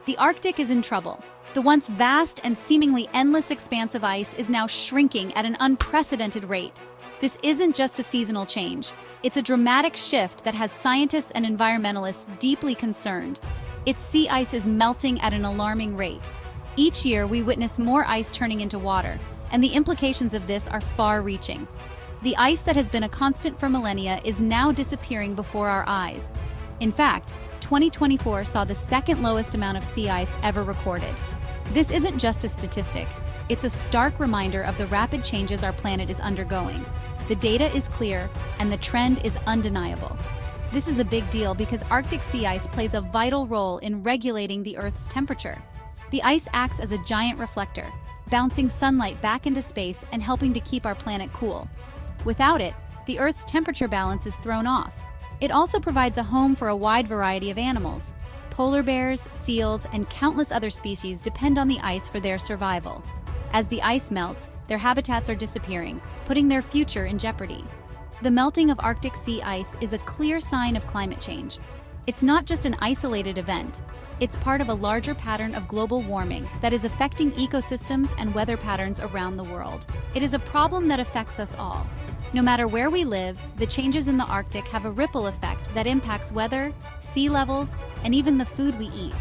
The Arctic is in trouble. The once vast and seemingly endless expanse of ice is now shrinking at an unprecedented rate. This isn't just a seasonal change. It's a dramatic shift that has scientists and environmentalists deeply concerned. Its sea ice is melting at an alarming rate. Each year, we witness more ice turning into water, and the implications of this are far-reaching. The ice that has been a constant for millennia is now disappearing before our eyes. In fact, 2024 saw the second lowest amount of sea ice ever recorded. This isn't just a statistic. It's a stark reminder of the rapid changes our planet is undergoing. The data is clear, and the trend is undeniable. This is a big deal because Arctic sea ice plays a vital role in regulating the Earth's temperature. The ice acts as a giant reflector, bouncing sunlight back into space and helping to keep our planet cool. Without it, the Earth's temperature balance is thrown off. It also provides a home for a wide variety of animals. Polar bears, seals, and countless other species depend on the ice for their survival. As the ice melts, their habitats are disappearing, putting their future in jeopardy. The melting of Arctic sea ice is a clear sign of climate change. It's not just an isolated event. It's part of a larger pattern of global warming that is affecting ecosystems and weather patterns around the world. It is a problem that affects us all. No matter where we live, the changes in the Arctic have a ripple effect that impacts weather, sea levels, and even the food we eat.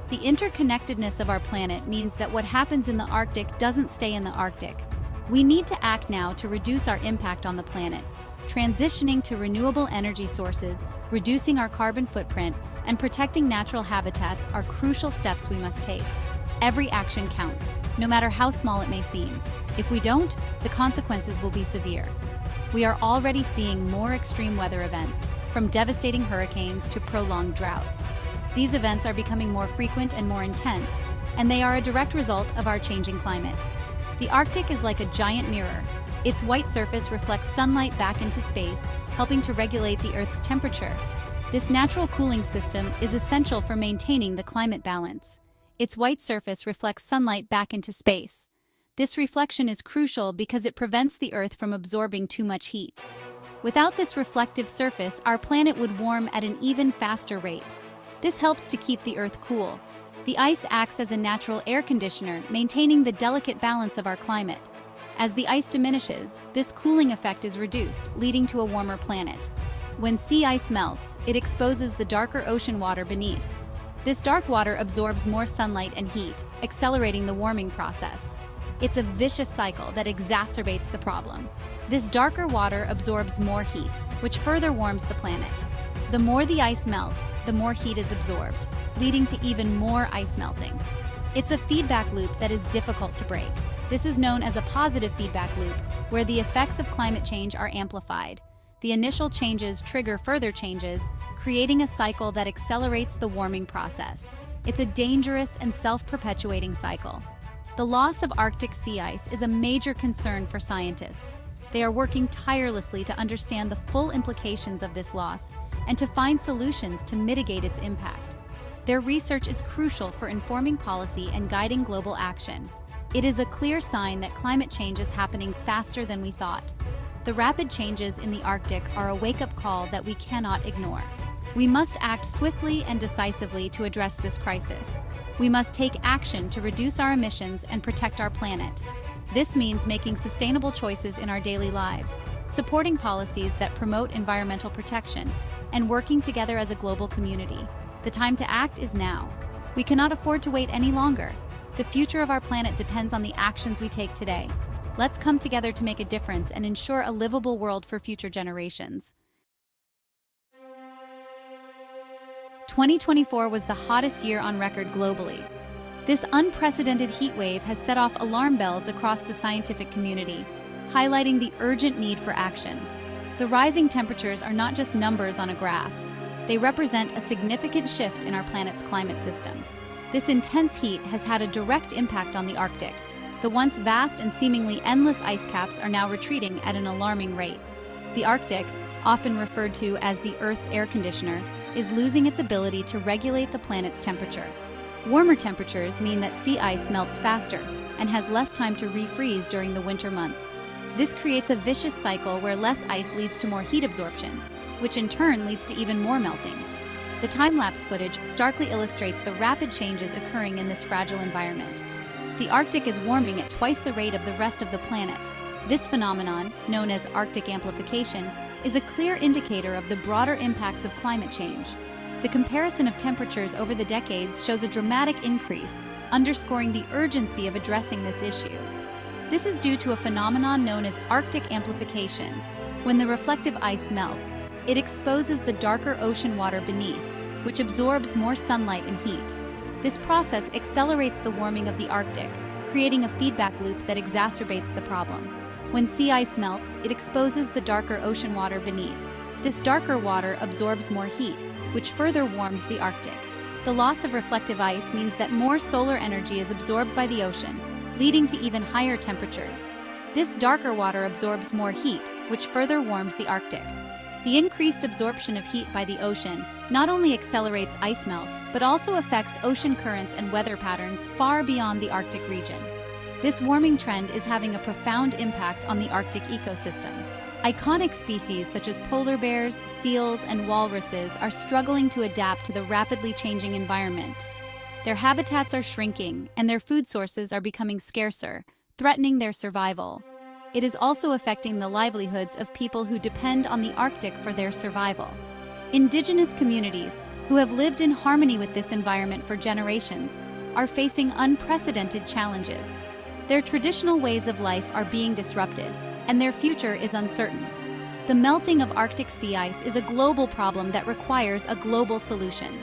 The interconnectedness of our planet means that what happens in the Arctic doesn't stay in the Arctic. We need to act now to reduce our impact on the planet. Transitioning to renewable energy sources, reducing our carbon footprint, and protecting natural habitats are crucial steps we must take. Every action counts, no matter how small it may seem. If we don't, the consequences will be severe. We are already seeing more extreme weather events, from devastating hurricanes to prolonged droughts. These events are becoming more frequent and more intense, and they are a direct result of our changing climate. The Arctic is like a giant mirror. Its white surface reflects sunlight back into space, helping to regulate the Earth's temperature. This natural cooling system is essential for maintaining the climate balance. Its white surface reflects sunlight back into space. This reflection is crucial because it prevents the Earth from absorbing too much heat. Without this reflective surface, our planet would warm at an even faster rate. This helps to keep the Earth cool. The ice acts as a natural air conditioner, maintaining the delicate balance of our climate. As the ice diminishes, this cooling effect is reduced, leading to a warmer planet. When sea ice melts, it exposes the darker ocean water beneath. This dark water absorbs more sunlight and heat, accelerating the warming process. It's a vicious cycle that exacerbates the problem. This darker water absorbs more heat, which further warms the planet. The more the ice melts, the more heat is absorbed, leading to even more ice melting. It's a feedback loop that is difficult to break. This is known as a positive feedback loop, where the effects of climate change are amplified. The initial changes trigger further changes, creating a cycle that accelerates the warming process. It's a dangerous and self-perpetuating cycle. The loss of Arctic sea ice is a major concern for scientists. They are working tirelessly to understand the full implications of this loss and to find solutions to mitigate its impact. Their research is crucial for informing policy and guiding global action. It is a clear sign that climate change is happening faster than we thought. The rapid changes in the Arctic are a wake-up call that we cannot ignore. We must act swiftly and decisively to address this crisis. We must take action to reduce our emissions and protect our planet. This means making sustainable choices in our daily lives, supporting policies that promote environmental protection, and working together as a global community. The time to act is now. We cannot afford to wait any longer. The future of our planet depends on the actions we take today. Let's come together to make a difference and ensure a livable world for future generations. 2024 was the hottest year on record globally. This unprecedented heat wave has set off alarm bells across the scientific community, highlighting the urgent need for action. The rising temperatures are not just numbers on a graph. They represent a significant shift in our planet's climate system. This intense heat has had a direct impact on the Arctic. The once vast and seemingly endless ice caps are now retreating at an alarming rate. The Arctic, often referred to as the Earth's air conditioner, is losing its ability to regulate the planet's temperature. Warmer temperatures mean that sea ice melts faster and has less time to refreeze during the winter months. This creates a vicious cycle where less ice leads to more heat absorption, which in turn leads to even more melting. The time-lapse footage starkly illustrates the rapid changes occurring in this fragile environment. The Arctic is warming at twice the rate of the rest of the planet. This phenomenon, known as Arctic amplification, is a clear indicator of the broader impacts of climate change. The comparison of temperatures over the decades shows a dramatic increase, underscoring the urgency of addressing this issue. This is due to a phenomenon known as Arctic amplification. When the reflective ice melts, it exposes the darker ocean water beneath, which absorbs more sunlight and heat. This process accelerates the warming of the Arctic, creating a feedback loop that exacerbates the problem. When sea ice melts, it exposes the darker ocean water beneath. This darker water absorbs more heat, which further warms the Arctic. The loss of reflective ice means that more solar energy is absorbed by the ocean, leading to even higher temperatures. This darker water absorbs more heat, which further warms the Arctic. The increased absorption of heat by the ocean not only accelerates ice melt, but also affects ocean currents and weather patterns far beyond the Arctic region. This warming trend is having a profound impact on the Arctic ecosystem. Iconic species such as polar bears, seals, and walruses are struggling to adapt to the rapidly changing environment. Their habitats are shrinking, and their food sources are becoming scarcer, threatening their survival. It is also affecting the livelihoods of people who depend on the Arctic for their survival. Indigenous communities, who have lived in harmony with this environment for generations, are facing unprecedented challenges. Their traditional ways of life are being disrupted, and their future is uncertain. The melting of Arctic sea ice is a global problem that requires a global solution.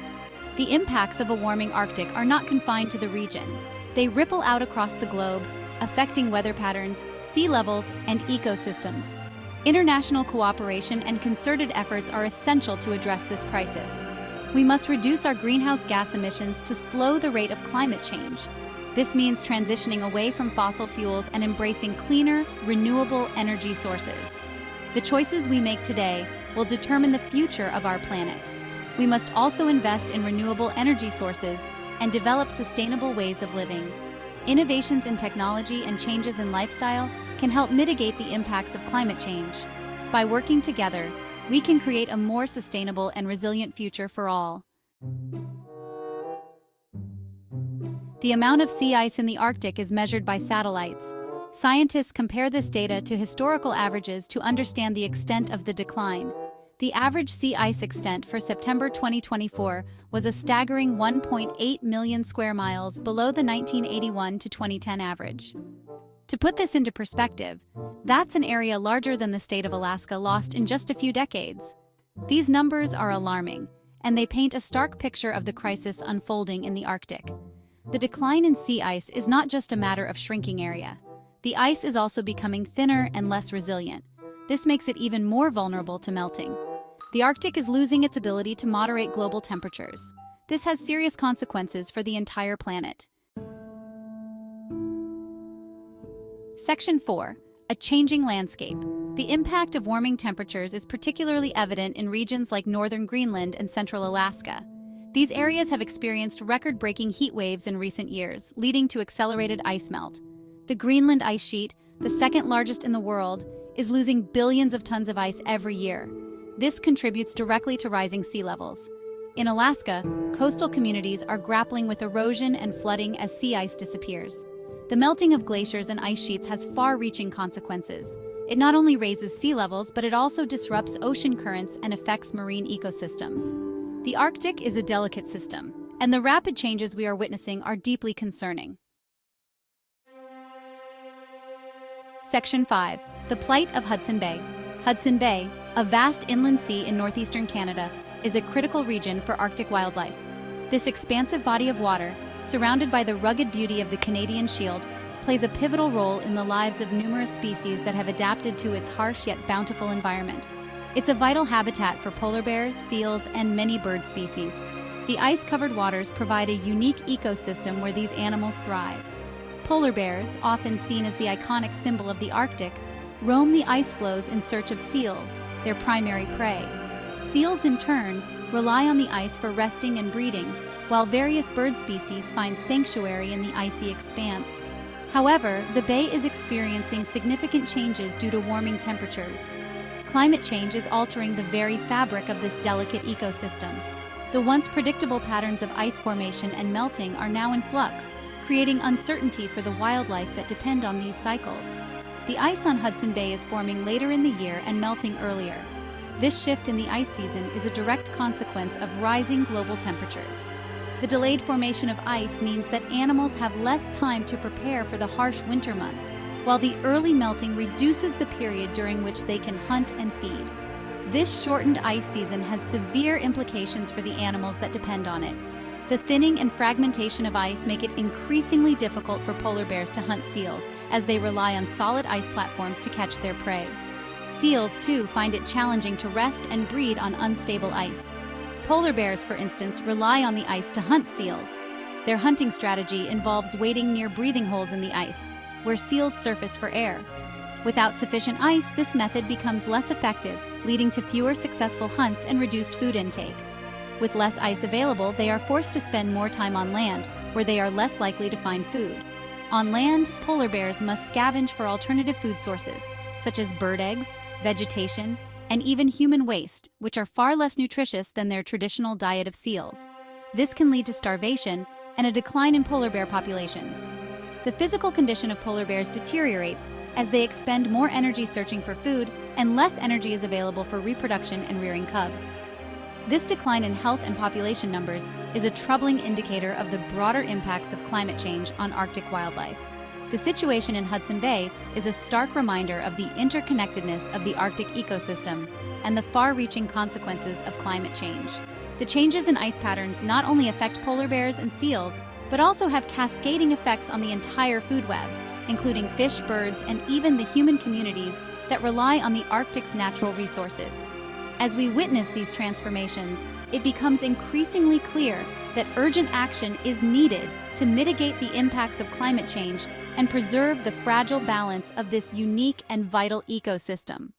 The impacts of a warming Arctic are not confined to the region. They ripple out across the globe, affecting weather patterns, sea levels, and ecosystems. International cooperation and concerted efforts are essential to address this crisis. We must reduce our greenhouse gas emissions to slow the rate of climate change. This means transitioning away from fossil fuels and embracing cleaner, renewable energy sources. The choices we make today will determine the future of our planet. We must also invest in renewable energy sources and develop sustainable ways of living. Innovations in technology and changes in lifestyle can help mitigate the impacts of climate change. By working together, we can create a more sustainable and resilient future for all. The amount of sea ice in the Arctic is measured by satellites. Scientists compare this data to historical averages to understand the extent of the decline. The average sea ice extent for September 2024 was a staggering 1.8 million square miles below the 1981 to 2010 average. To put this into perspective, that's an area larger than the state of Alaska lost in just a few decades. These numbers are alarming, and they paint a stark picture of the crisis unfolding in the Arctic. The decline in sea ice is not just a matter of shrinking area. The ice is also becoming thinner and less resilient. This makes it even more vulnerable to melting. The Arctic is losing its ability to moderate global temperatures. This has serious consequences for the entire planet. Section 4. A changing landscape. The impact of warming temperatures is particularly evident in regions like northern Greenland and central Alaska. These areas have experienced record-breaking heat waves in recent years, leading to accelerated ice melt. The Greenland ice sheet, the second largest in the world, is losing billions of tons of ice every year. This contributes directly to rising sea levels. In Alaska, coastal communities are grappling with erosion and flooding as sea ice disappears. The melting of glaciers and ice sheets has far-reaching consequences. It not only raises sea levels, but it also disrupts ocean currents and affects marine ecosystems. The Arctic is a delicate system, and the rapid changes we are witnessing are deeply concerning. Section 5. The plight of Hudson Bay. Hudson Bay, a vast inland sea in northeastern Canada, is a critical region for Arctic wildlife. This expansive body of water, surrounded by the rugged beauty of the Canadian Shield, plays a pivotal role in the lives of numerous species that have adapted to its harsh yet bountiful environment. It's a vital habitat for polar bears, seals, and many bird species. The ice-covered waters provide a unique ecosystem where these animals thrive. Polar bears, often seen as the iconic symbol of the Arctic, roam the ice floes in search of seals, their primary prey. Seals, in turn, rely on the ice for resting and breeding, while various bird species find sanctuary in the icy expanse. However, the bay is experiencing significant changes due to warming temperatures. Climate change is altering the very fabric of this delicate ecosystem. The once predictable patterns of ice formation and melting are now in flux, creating uncertainty for the wildlife that depend on these cycles. The ice on Hudson Bay is forming later in the year and melting earlier. This shift in the ice season is a direct consequence of rising global temperatures. The delayed formation of ice means that animals have less time to prepare for the harsh winter months, while the early melting reduces the period during which they can hunt and feed. This shortened ice season has severe implications for the animals that depend on it. The thinning and fragmentation of ice make it increasingly difficult for polar bears to hunt seals, as they rely on solid ice platforms to catch their prey. Seals, too, find it challenging to rest and breed on unstable ice. Polar bears, for instance, rely on the ice to hunt seals. Their hunting strategy involves waiting near breathing holes in the ice, where seals surface for air. Without sufficient ice, this method becomes less effective, leading to fewer successful hunts and reduced food intake. With less ice available, they are forced to spend more time on land, where they are less likely to find food. On land, polar bears must scavenge for alternative food sources, such as bird eggs, vegetation, and even human waste, which are far less nutritious than their traditional diet of seals. This can lead to starvation and a decline in polar bear populations. The physical condition of polar bears deteriorates as they expend more energy searching for food, and less energy is available for reproduction and rearing cubs. This decline in health and population numbers is a troubling indicator of the broader impacts of climate change on Arctic wildlife. The situation in Hudson Bay is a stark reminder of the interconnectedness of the Arctic ecosystem and the far-reaching consequences of climate change. The changes in ice patterns not only affect polar bears and seals, but also have cascading effects on the entire food web, including fish, birds, and even the human communities that rely on the Arctic's natural resources. As we witness these transformations, it becomes increasingly clear that urgent action is needed to mitigate the impacts of climate change and preserve the fragile balance of this unique and vital ecosystem.